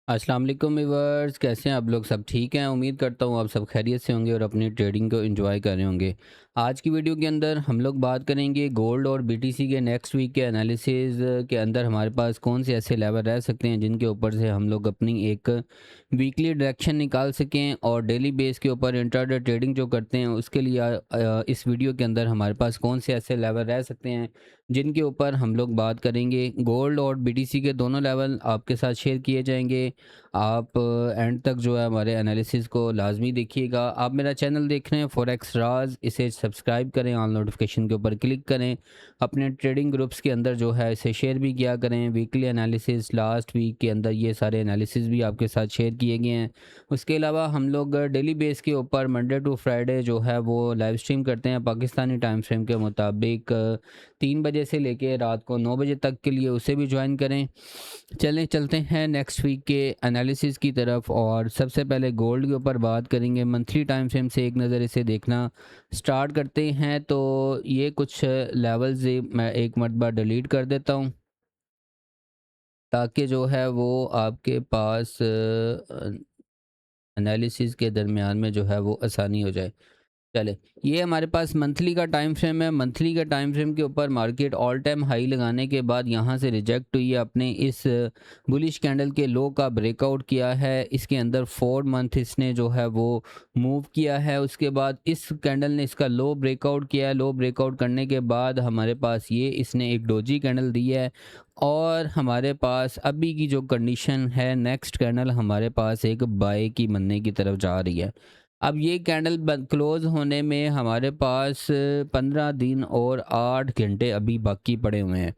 अस्सलाम वालेकुम व्यूअर्स, कैसे हैं आप लोग? सब ठीक हैं? उम्मीद करता हूँ आप सब खैरियत से होंगे और अपनी ट्रेडिंग को एंजॉय कर रहे होंगे। आज की वीडियो के अंदर हम लोग बात करेंगे गोल्ड और बीटीसी के नेक्स्ट वीक के एनालिसिस के अंदर हमारे पास कौन से ऐसे लेवल रह सकते हैं जिनके ऊपर से हम लोग अपनी एक वीकली डायरेक्शन निकाल सकें, और डेली बेस के ऊपर इंट्राडे ट्रेडिंग जो करते हैं उसके लिए इस वीडियो के अंदर हमारे पास कौन से ऐसे लेवल रह सकते हैं जिनके ऊपर हम लोग बात करेंगे। गोल्ड और बीटीसी के दोनों लेवल आपके साथ शेयर किए जाएंगे। आप एंड तक जो है हमारे एनालिसिस को लाजमी देखिएगा। आप मेरा चैनल देख रहे हैं फॉरेक्स राज, इसे सब्सक्राइब करें, ऑल नोटिफिकेशन के ऊपर क्लिक करें, अपने ट्रेडिंग ग्रुप्स के अंदर जो है इसे शेयर भी किया करें। वीकली एनालिसिस लास्ट वीक के अंदर ये सारे एनालिसिस भी आपके साथ शेयर किए गए हैं। उसके अलावा हम लोग डेली बेस के ऊपर मंडे टू फ्राइडे जो है वो लाइव स्ट्रीम करते हैं पाकिस्तानी टाइम फ्रेम के मुताबिक 3 बजे से लेके रात को 9 बजे तक के लिए, उसे भी ज्वाइन करें। चलते हैं नेक्स्ट वीक के एनालिसिस की तरफ, और सबसे पहले गोल्ड के ऊपर बात करेंगे। मंथली टाइम फ्रेम से एक नज़र इसे देखना स्टार्ट करते हैं। तो ये कुछ लेवल्स मैं एक मरतबा डिलीट कर देता हूँ ताकि जो है वो आपके पास एनालिसिस के दरमियान में जो है वो आसानी हो जाए। चले, ये हमारे पास मंथली का टाइम फ्रेम है। मंथली का टाइम फ्रेम के ऊपर मार्केट ऑल टाइम हाई लगाने के बाद यहाँ से रिजेक्ट हुई है, अपने इस बुलिश कैंडल के लो का ब्रेकआउट किया है। इसके अंदर 4 मंथ इसने जो है वो मूव किया है। उसके बाद इस कैंडल ने इसका लो ब्रेकआउट किया है। लो ब्रेकआउट करने के बाद हमारे पास ये इसने एक डोजी कैंडल दी है, और हमारे पास अभी की जो कंडीशन है, नेक्स्ट कैंडल हमारे पास एक बाय की बनने की तरफ जा रही है। अब ये कैंडल क्लोज होने में हमारे पास 15 दिन और 8 घंटे अभी बाकी पड़े हुए हैं।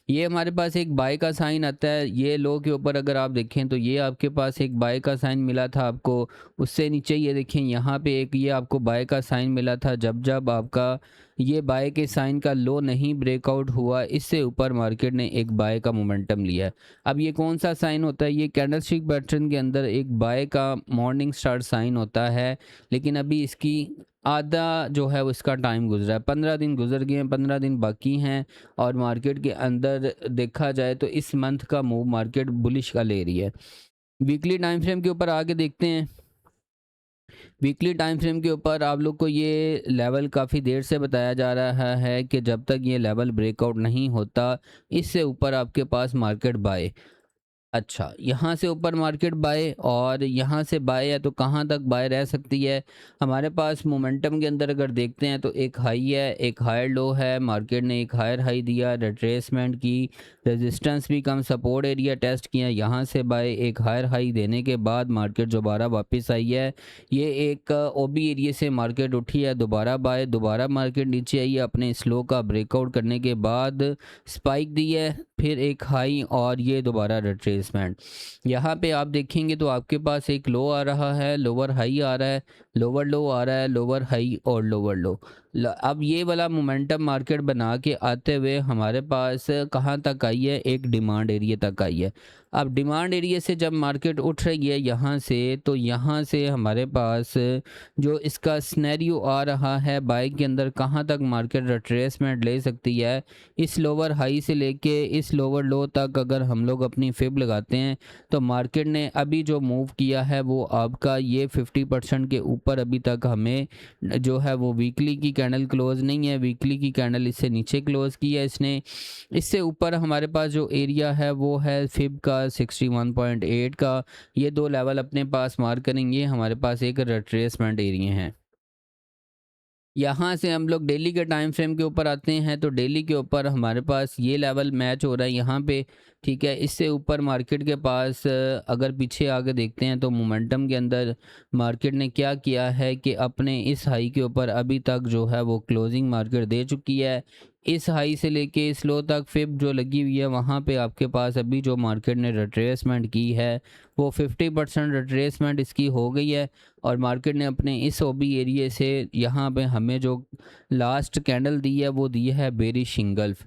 ये हमारे पास एक बाय का साइन आता है। ये लो के ऊपर अगर आप देखें तो ये आपके पास एक बाय का साइन मिला था आपको। उससे नीचे ये देखें, यहाँ पे एक ये आपको बाय का साइन मिला था। जब जब आपका ये बाय के साइन का लो नहीं ब्रेकआउट हुआ, इससे ऊपर मार्केट ने एक बाय का मोमेंटम लिया है। अब ये कौन सा साइन होता है? ये कैंडलस्टिक पैटर्न के अंदर एक बाय का मॉर्निंग स्टार साइन होता है, लेकिन अभी इसकी आधा जो है वो इसका टाइम गुजरा है। 15 दिन गुजर गए हैं, 15 दिन बाकी हैं, और मार्केट के अंदर देखा जाए तो इस मंथ का मूव मार्केट बुलिश का ले रही है। वीकली टाइम फ्रेम के ऊपर आगे देखते हैं। वीकली टाइम फ्रेम के ऊपर आप लोग को ये लेवल काफ़ी देर से बताया जा रहा है कि जब तक ये लेवल ब्रेकआउट नहीं होता, इससे ऊपर आपके पास मार्केट बाय। अच्छा, यहाँ से ऊपर मार्केट बाय, और यहाँ से बाय है तो कहाँ तक बाय रह सकती है? हमारे पास मोमेंटम के अंदर अगर देखते हैं तो एक हाई है, एक हायर लो है। मार्केट ने एक हायर हाई दिया, रिट्रेसमेंट की, रेजिस्टेंस भी कम, सपोर्ट एरिया टेस्ट किया। यहाँ से बाय एक हायर हाई देने के बाद मार्केट दोबारा वापस आई है। ये एक ओबी एरिया से मार्केट उठी है, दोबारा बाय, दोबारा मार्केट नीचे आई है अपने स्लो का ब्रेकआउट करने के बाद, स्पाइक दी है, फिर एक हाई, और ये दोबारा रिट्रेसमेंट। यहाँ पे आप देखेंगे तो आपके पास एक लो आ रहा है, लोअर हाई आ रहा है, लोअर लो आ रहा है, लोअर हाई और लोअर लो। अब ये वाला मोमेंटम मार्केट बना के आते हुए हमारे पास कहाँ तक आई है? एक डिमांड एरिया तक आई है। अब डिमांड एरिया से जब मार्केट उठ रही है यहाँ से, तो यहाँ से हमारे पास जो इसका स्नैरियो आ रहा है बाइक के अंदर, कहाँ तक मार्केट रिट्रेसमेंट ले सकती है? इस लोअर हाई से लेके इस लोअर लो तक अगर हम लोग अपनी फिब लगाते हैं तो मार्केट ने अभी जो मूव किया है वो आपका ये 50% के ऊपर अभी तक हमें जो है वो वीकली की कैंडल क्लोज नहीं है। वीकली की कैंडल इससे नीचे क्लोज की है इसने। इससे ऊपर हमारे पास जो एरिया है वो है फिब का 61.8 का। ये दो लेवल अपने पास मार्क करेंगे, हमारे पास एक रिट्रेसमेंट एरिया है। यहाँ से हम लोग डेली के टाइम फ्रेम के ऊपर आते हैं, तो डेली के ऊपर हमारे पास ये लेवल मैच हो रहा है यहाँ पे, ठीक है। इससे ऊपर मार्केट के पास अगर पीछे आगे देखते हैं तो मोमेंटम के अंदर मार्केट ने क्या किया है कि अपने इस हाई के ऊपर अभी तक जो है वो क्लोजिंग मार्केट दे चुकी है। इस हाई से लेके इस लो तक फिब जो लगी हुई है, वहाँ पे आपके पास अभी जो मार्केट ने रिट्रेसमेंट की है वो 50% रिट्रेसमेंट इसकी हो गई है, और मार्केट ने अपने इस ओबी एरिया से यहाँ पे हमें जो लास्ट कैंडल दी है वो दी है बेरिश इंगल्फ।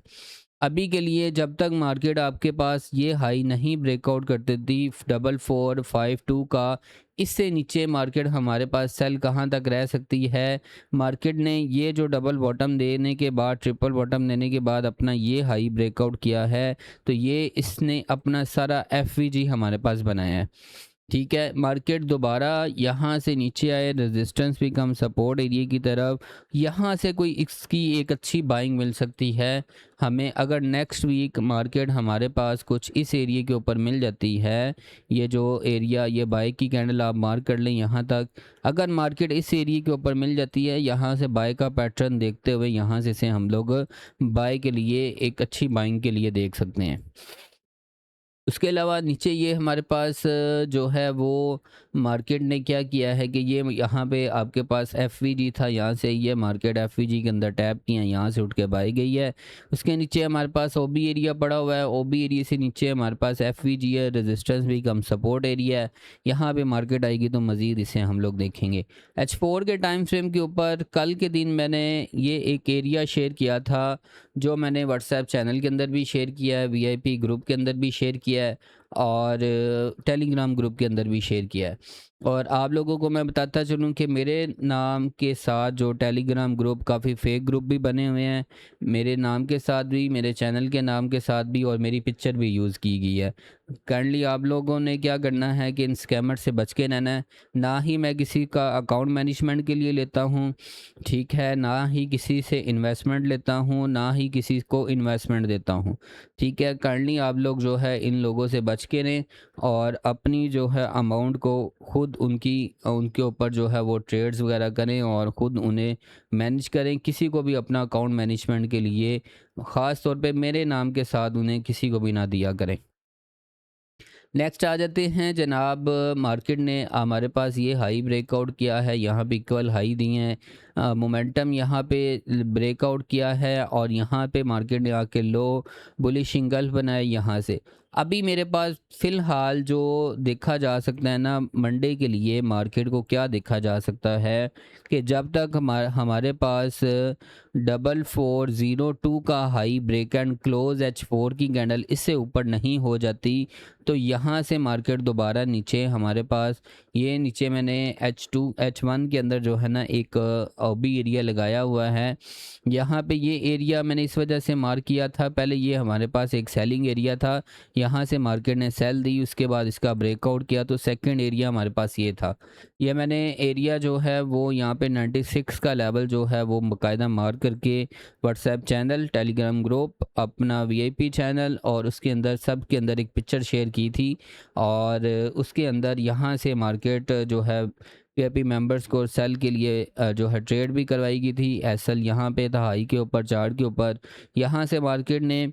अभी के लिए जब तक मार्केट आपके पास ये हाई नहीं ब्रेकआउट करती थी 4452 का, इससे नीचे मार्केट हमारे पास सेल कहाँ तक रह सकती है। मार्केट ने ये जो डबल बॉटम देने के बाद, ट्रिपल बॉटम देने के बाद अपना ये हाई ब्रेकआउट किया है, तो ये इसने अपना सारा एफवीजी हमारे पास बनाया है। ठीक है, मार्केट दोबारा यहाँ से नीचे आए, रेजिस्टेंस भी कम सपोर्ट एरिया की तरफ, यहाँ से कोई इसकी एक अच्छी बाइंग मिल सकती है हमें। अगर नेक्स्ट वीक मार्केट हमारे पास कुछ इस एरिया के ऊपर मिल जाती है, ये जो एरिया, ये बाय की कैंडल आप मार्क कर लें यहाँ तक, अगर मार्केट इस एरिया के ऊपर मिल जाती है, यहाँ से बाय का पैटर्न देखते हुए यहाँ से हम लोग बाय के लिए एक अच्छी बाइंग के लिए देख सकते हैं। उसके अलावा नीचे ये हमारे पास जो है वो मार्केट ने क्या किया है कि ये यहाँ पे आपके पास एफवीजी था, यहाँ से ये मार्केट एफवीजी के अंदर टैप किया, यहाँ से उठ के बाई गई है। उसके नीचे हमारे पास ओबी एरिया पड़ा हुआ है, ओबी एरिया से नीचे हमारे पास एफवीजी है, रेजिस्टेंस भी कम सपोर्ट एरिया है। यहाँ पे मार्केट आएगी तो मज़ीद इसे हम लोग देखेंगे। H4 के टाइम फ्रेम के ऊपर कल के दिन मैंने ये एक एरिया शेयर किया था, जो मैंने व्हाट्सएप चैनल के अंदर भी शेयर किया है, वीआईपी ग्रुप के अंदर भी शेयर किया है, और टेलीग्राम ग्रुप के अंदर भी शेयर किया है। और आप लोगों को मैं बताता चलूँ कि मेरे नाम के साथ जो टेलीग्राम ग्रुप, काफ़ी फेक ग्रुप भी बने हुए हैं, मेरे नाम के साथ भी, मेरे चैनल के नाम के साथ भी, और मेरी पिक्चर भी यूज़ की गई है। काइंडली आप लोगों ने क्या करना है कि इन स्कैमर से बच के रहना है। ना ही मैं किसी का अकाउंट मैनेजमेंट के लिए लेता हूँ, ठीक है, ना ही किसी से इन्वेस्टमेंट लेता हूँ, ना ही किसी को इन्वेस्टमेंट देता हूँ। ठीक है, काइंडली आप लोग जो है इन लोगों से बच के रहें, और अपनी जो है अमाउंट को खुद उनके ऊपर जो है वो ट्रेड्स वगैरह करें, और ख़ुद उन्हें मैनेज करें। किसी को भी अपना अकाउंट मैनेजमेंट के लिए, ख़ास तौर पे मेरे नाम के साथ, उन्हें किसी को भी ना दिया करें। नेक्स्ट आ जाते हैं जनाब, मार्केट ने हमारे पास ये हाई ब्रेकआउट किया है, यहाँ पे इक्वल हाई दिए हैं, मोमेंटम यहाँ पे ब्रेकआउट किया है, और यहाँ पे मार्केट ने आके लो बुलिश इंगल्फ बनाए यहाँ से। अभी मेरे पास फ़िलहाल जो देखा जा सकता है ना, मंडे के लिए मार्केट को क्या देखा जा सकता है कि जब तक हमारे पास 4402 का high break and close H4 की कैंडल इससे ऊपर नहीं हो जाती, तो यहाँ से मार्केट दोबारा नीचे हमारे पास, ये नीचे मैंने H1 के अंदर जो है ना एक ओबी एरिया लगाया हुआ है। यहाँ पे ये एरिया मैंने इस वजह से मार्क किया था, पहले ये हमारे पास एक सेलिंग एरिया था, यहाँ से मार्केट ने सेल दी, उसके बाद इसका ब्रेकआउट किया, तो सेकंड एरिया हमारे पास ये था। ये मैंने एरिया जो है वो यहाँ पे 96 का लेवल जो है वो बाकायदा मार्क करके व्हाट्सएप चैनल, टेलीग्राम ग्रुप, अपना वीआईपी चैनल, और उसके अंदर सब के अंदर एक पिक्चर शेयर की थी, और उसके अंदर यहाँ से मार्केट जो है वीआईपी मेंबर्स को सेल के लिए जो है ट्रेड भी करवाई गई थी। एसएल यहाँ पे था हाई के ऊपर, चार्ट के ऊपर, यहाँ से मार्केट ने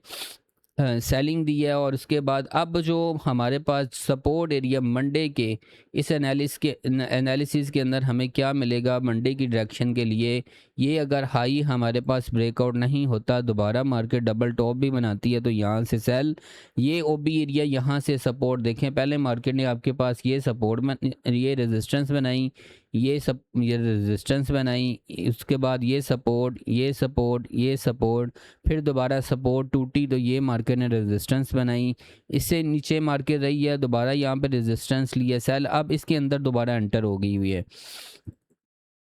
सेलिंग दी है। और उसके बाद अब जो हमारे पास सपोर्ट एरिया मंडे के इस एनालिसिस के अंदर हमें क्या मिलेगा मंडे की डायरेक्शन के लिए, ये अगर हाई हमारे पास ब्रेकआउट नहीं होता, दोबारा मार्केट डबल टॉप भी बनाती है, तो यहाँ से सेल, ये ओबी एरिया, यहाँ से सपोर्ट देखें, पहले मार्केट ने आपके पास ये सपोर्ट में ये रेजिस्टेंस बनाई, ये रेजिस्टेंस बनाई, उसके बाद ये सपोर्ट, ये सपोर्ट, ये सपोर्ट, फिर दोबारा सपोर्ट टूटी तो ये मार्केट ने रेजिस्टेंस बनाई, इससे नीचे मार्केट रही है, दोबारा यहाँ पे रेजिस्टेंस लिया सेल, अब इसके अंदर दोबारा एंटर हो गई हुई है।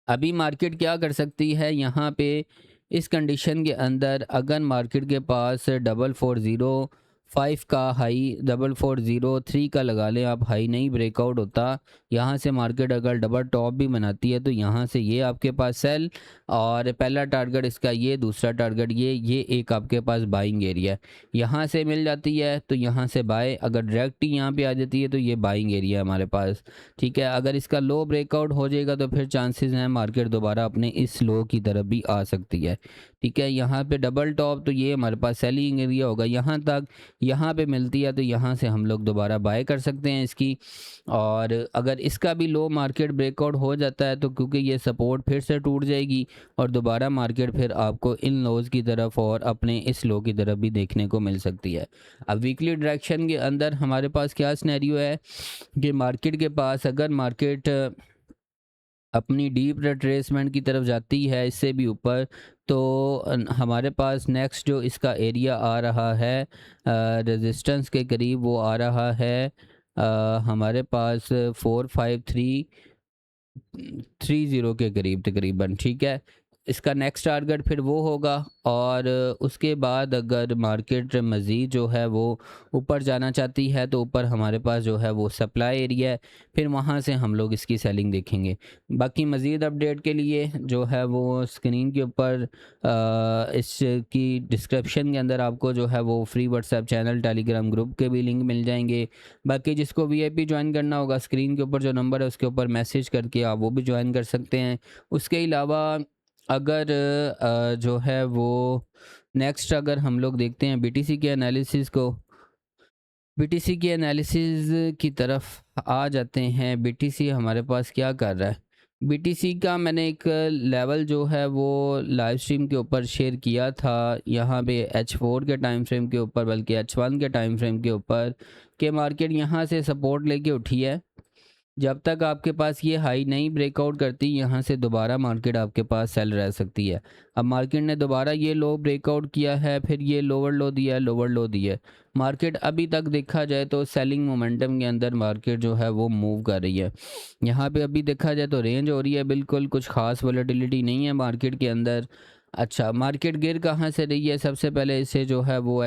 अभी मार्केट क्या कर सकती है यहाँ पे, इस कंडीशन के अंदर अगर मार्केट के पास 4405 का हाई, 4403 का लगा लें आप, हाई नहीं ब्रेकआउट होता, यहाँ से मार्केट अगर डबल टॉप भी बनाती है, तो यहाँ से ये आपके पास सेल, और पहला टारगेट इसका ये, दूसरा टारगेट ये एक आपके पास बाइंग एरिया है, यहाँ से मिल जाती है तो यहाँ से बाय, अगर डायरेक्ट ही यहाँ पे आ जाती है तो ये बाइंग एरिया हमारे पास। ठीक है, अगर इसका लो ब्रेकआउट हो जाएगा तो फिर चांसेस हैं मार्केट दोबारा अपने इस लो की तरफ भी आ सकती है। ठीक है, यहाँ पे डबल टॉप तो ये हमारे पास सेलिंग एरिया होगा, यहाँ तक यहाँ पे मिलती है तो यहाँ से हम लोग दोबारा बाय कर सकते हैं इसकी। और अगर इसका भी लो मार्केट ब्रेकआउट हो जाता है तो क्योंकि ये सपोर्ट फिर से टूट जाएगी, और दोबारा मार्केट फिर आपको इन लोज की तरफ और अपने इस लो की तरफ भी देखने को मिल सकती है। अब वीकली डायरेक्शन के अंदर हमारे पास क्या सिनेरियो है कि मार्केट के पास अगर मार्केट अपनी डीप रिट्रेसमेंट की तरफ जाती है इससे भी ऊपर, तो हमारे पास नेक्स्ट जो इसका एरिया आ रहा है रेजिस्टेंस के करीब, वो आ रहा है हमारे पास 45330 के करीब तकरीबन। ठीक है, इसका नेक्स्ट टारगेट फिर वो होगा। और उसके बाद अगर मार्केट मज़ीद जो है वो ऊपर जाना चाहती है तो ऊपर हमारे पास जो है वो सप्लाई एरिया है, फिर वहाँ से हम लोग इसकी सेलिंग देखेंगे। बाकी मज़ीद अपडेट के लिए जो है वो स्क्रीन के ऊपर इसकी डिस्क्रिप्शन के अंदर आपको जो है वो free WhatsApp channel, Telegram group के भी लिंक मिल जाएंगे। बाकी जिसको वीआईपी ज्वाइन करना होगा, स्क्रीन के ऊपर जो नंबर है उसके ऊपर मैसेज करके आप वो भी ज्वाइन कर सकते हैं। उसके अलावा अगर जो है वो नेक्स्ट अगर हम लोग देखते हैं बीटीसी के एनालिसिस को, बीटीसी की एनालिसिस की तरफ आ जाते हैं। बीटीसी हमारे पास क्या कर रहा है, बीटीसी का मैंने एक लेवल जो है वो लाइव स्ट्रीम के ऊपर शेयर किया था, यहाँ पे H4 के टाइम फ्रेम के ऊपर, बल्कि H1 के टाइम फ्रेम के ऊपर, कि मार्केट यहाँ से सपोर्ट लेके उठी है। जब तक आपके पास ये हाई नहीं ब्रेकआउट करती, यहाँ से दोबारा मार्केट आपके पास सेल रह सकती है। अब मार्केट ने दोबारा ये लो ब्रेकआउट किया है, फिर ये लोअर लो दिया है, लोअर लो दिया है। मार्केट अभी तक देखा जाए तो सेलिंग मोमेंटम के अंदर मार्केट जो है वो मूव कर रही है। यहाँ पे अभी देखा जाए तो रेंज हो रही है, बिल्कुल कुछ खास वॉलेटिलिटी नहीं है मार्केट के अंदर। अच्छा, मार्केट गिर कहाँ से रही है, सबसे पहले इसे जो है वो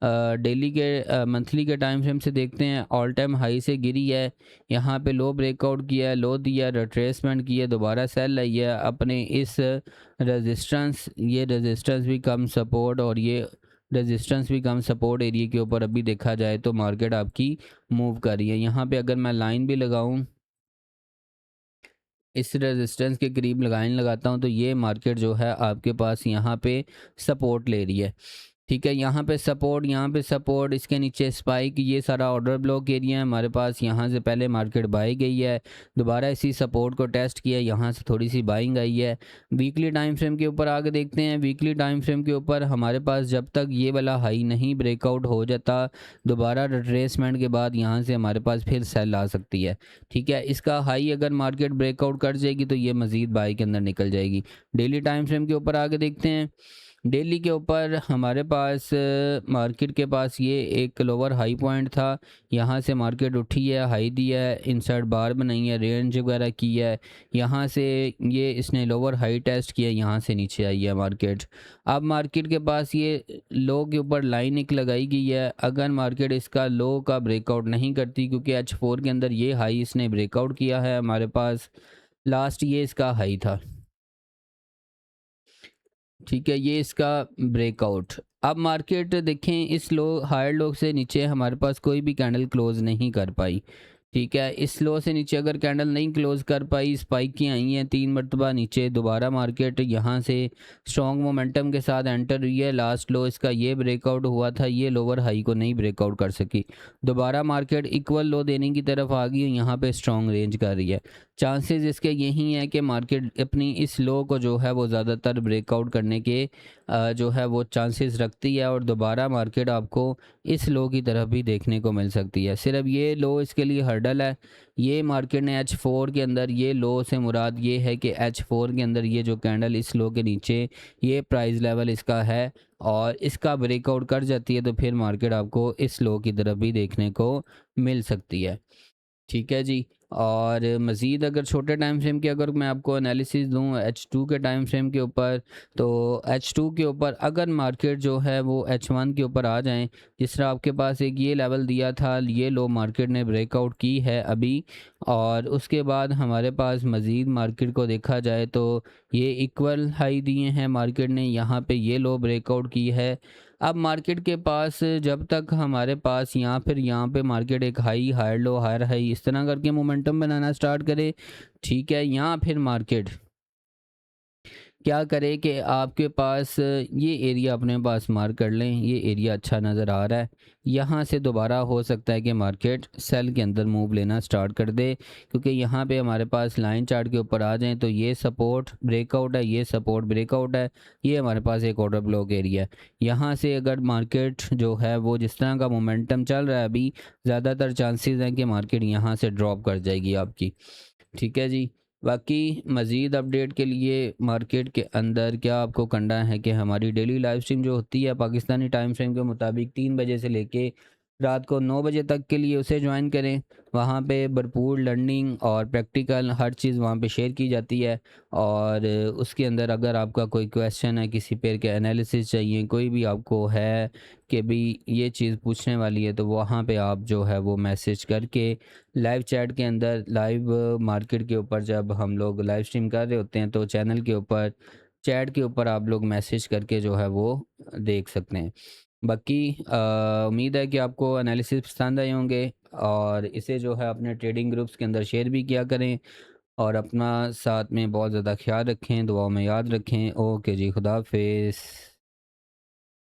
डेली के मंथली के टाइम फ्रेम से देखते हैं। ऑल टाइम हाई से गिरी है, यहाँ पे लो ब्रेकआउट किया है, लो दिया, रिट्रेसमेंट किया, दोबारा सेल आई है अपने इस रेजिस्टेंस, ये रेजिस्टेंस भी कम सपोर्ट और ये रेजिस्टेंस भी कम सपोर्ट एरिया के ऊपर अभी देखा जाए तो मार्केट आपकी मूव कर रही है। यहाँ पे अगर मैं लाइन भी लगाऊं, इस रेजिस्टेंस के करीब लाइन लगाता हूं, तो ये मार्केट जो है आपके पास यहाँ पे सपोर्ट ले रही है। ठीक है, यहाँ पे सपोर्ट, यहाँ पे सपोर्ट, इसके नीचे स्पाइक, ये सारा ऑर्डर ब्लॉक एरिया है हमारे पास। यहाँ से पहले मार्केट बाई गई है, दोबारा इसी सपोर्ट को टेस्ट किया, यहाँ से थोड़ी सी बाइंग आई है। वीकली टाइम फ्रेम के ऊपर आगे देखते हैं। वीकली टाइम फ्रेम के ऊपर हमारे पास जब तक ये वाला हाई नहीं ब्रेकआउट हो जाता, दोबारा रिट्रेसमेंट के बाद यहाँ से हमारे पास फिर सेल आ सकती है। ठीक है, इसका हाई अगर मार्केट ब्रेकआउट कर जाएगी तो ये मज़ीद बाई के अंदर निकल जाएगी। डेली टाइम फ्रेम के ऊपर आगे देखते हैं। डेली के ऊपर हमारे पास मार्केट के पास ये एक लोअर हाई पॉइंट था, यहाँ से मार्केट उठी है, हाई दिया है, इनसाइड बार बनाई है, रेंज वगैरह की है, यहाँ से ये इसने लोअर हाई टेस्ट किया, यहाँ से नीचे आई है मार्केट। अब मार्केट के पास ये लो के ऊपर लाइन एक लगाई गई है। अगर मार्केट इसका लो का ब्रेकआउट नहीं करती, क्योंकि H4 के अंदर ये हाई इसने ब्रेकआउट किया है हमारे पास, लास्ट ये इसका हाई था। ठीक है, ये इसका ब्रेकआउट। अब मार्केट देखें, इस लो हायर लो से नीचे हमारे पास कोई भी कैंडल क्लोज नहीं कर पाई। ठीक है, इस लो से नीचे अगर कैंडल नहीं क्लोज कर पाई, स्पाइक की आई हैं 3 मरतबा नीचे, दोबारा मार्केट यहाँ से स्ट्रॉन्ग मोमेंटम के साथ एंटर हुई है। लास्ट लो इसका ये ब्रेकआउट हुआ था, ये लोअर हाई को नहीं ब्रेकआउट कर सकी, दोबारा मार्केट इक्वल लो देने की तरफ आ गई, यहाँ पे स्ट्रॉन्ग रेंज कर रही है। चांसेस इसके यही हैं कि मार्केट अपनी इस लो को जो है वो ज़्यादातर ब्रेकआउट करने के जो है वो चांसेस रखती है, और दोबारा मार्केट आपको इस लो की तरफ भी देखने को मिल सकती है। सिर्फ ये लो इसके लिए हर्डल है। ये मार्केट ने H4 के अंदर, ये लो से मुराद ये है कि H4 के अंदर ये जो कैंडल इस लो के नीचे, ये प्राइस लेवल इसका है, और इसका ब्रेकआउट कर जाती है तो फिर मार्केट आपको इस लो की तरफ भी देखने को मिल सकती है। ठीक है जी। और मज़ीद अगर छोटे टाइम फ्रेम की अगर मैं आपको एनालिसिस दूं H2 के टाइम फ्रेम के ऊपर, तो H2 के ऊपर अगर मार्केट जो है वो H1 के ऊपर आ जाएं, जिस तरह आपके पास एक ये लेवल दिया था, ये लो मार्केट ने ब्रेकआउट की है अभी, और उसके बाद हमारे पास मज़ीद मार्केट को देखा जाए तो ये इक्वल हाई दिए हैं मार्केट ने, यहाँ पे ये लो ब्रेकआउट की है। अब मार्केट के पास जब तक हमारे पास यहाँ पे मार्केट एक high higher low higher high इस तरह करके मोमेंटम बनाना स्टार्ट करे, ठीक है, यहाँ फिर मार्केट क्या करे कि आपके पास ये एरिया अपने पास मार्क कर लें, ये एरिया अच्छा नज़र आ रहा है, यहाँ से दोबारा हो सकता है कि मार्केट सेल के अंदर मूव लेना स्टार्ट कर दे, क्योंकि यहाँ पे हमारे पास लाइन चार्ट के ऊपर आ जाएं तो ये सपोर्ट ब्रेकआउट है, ये सपोर्ट ब्रेकआउट है, ये हमारे पास एक ऑर्डर ब्लॉक एरिया है। यहाँ से अगर मार्केट जो है वो जिस तरह का मोमेंटम चल रहा है अभी, ज़्यादातर चांसेस हैं कि मार्केट यहाँ से ड्रॉप कर जाएगी आपकी। ठीक है जी। बाकी मज़ीद अपडेट के लिए मार्केट के अंदर क्या आपको करना है कि हमारी डेली लाइव स्ट्रीम जो होती है पाकिस्तानी टाइम फ्रेम के मुताबिक 3 बजे से लेके रात को 9 बजे तक के लिए उसे ज्वाइन करें। वहाँ पे भरपूर लर्निंग और प्रैक्टिकल हर चीज़ वहाँ पे शेयर की जाती है। और उसके अंदर अगर आपका कोई क्वेश्चन है, किसी पेयर के एनालिसिस चाहिए, कोई भी आपको है कि भी ये चीज़ पूछने वाली है, तो वहाँ पे आप जो है वो मैसेज करके लाइव चैट के अंदर लाइव मार्केट के ऊपर जब हम लोग लाइव स्ट्रीम कर रहे होते हैं तो चैनल के ऊपर चैट के ऊपर आप लोग मैसेज करके जो है वो देख सकते हैं। बाकी उम्मीद है कि आपको एनालिसिस पसंद आए होंगे और इसे जो है अपने ट्रेडिंग ग्रुप्स के अंदर शेयर भी किया करें और अपना साथ में बहुत ज़्यादा ख्याल रखें, दुआओं में याद रखें। ओके जी, खुदा हाफिज़।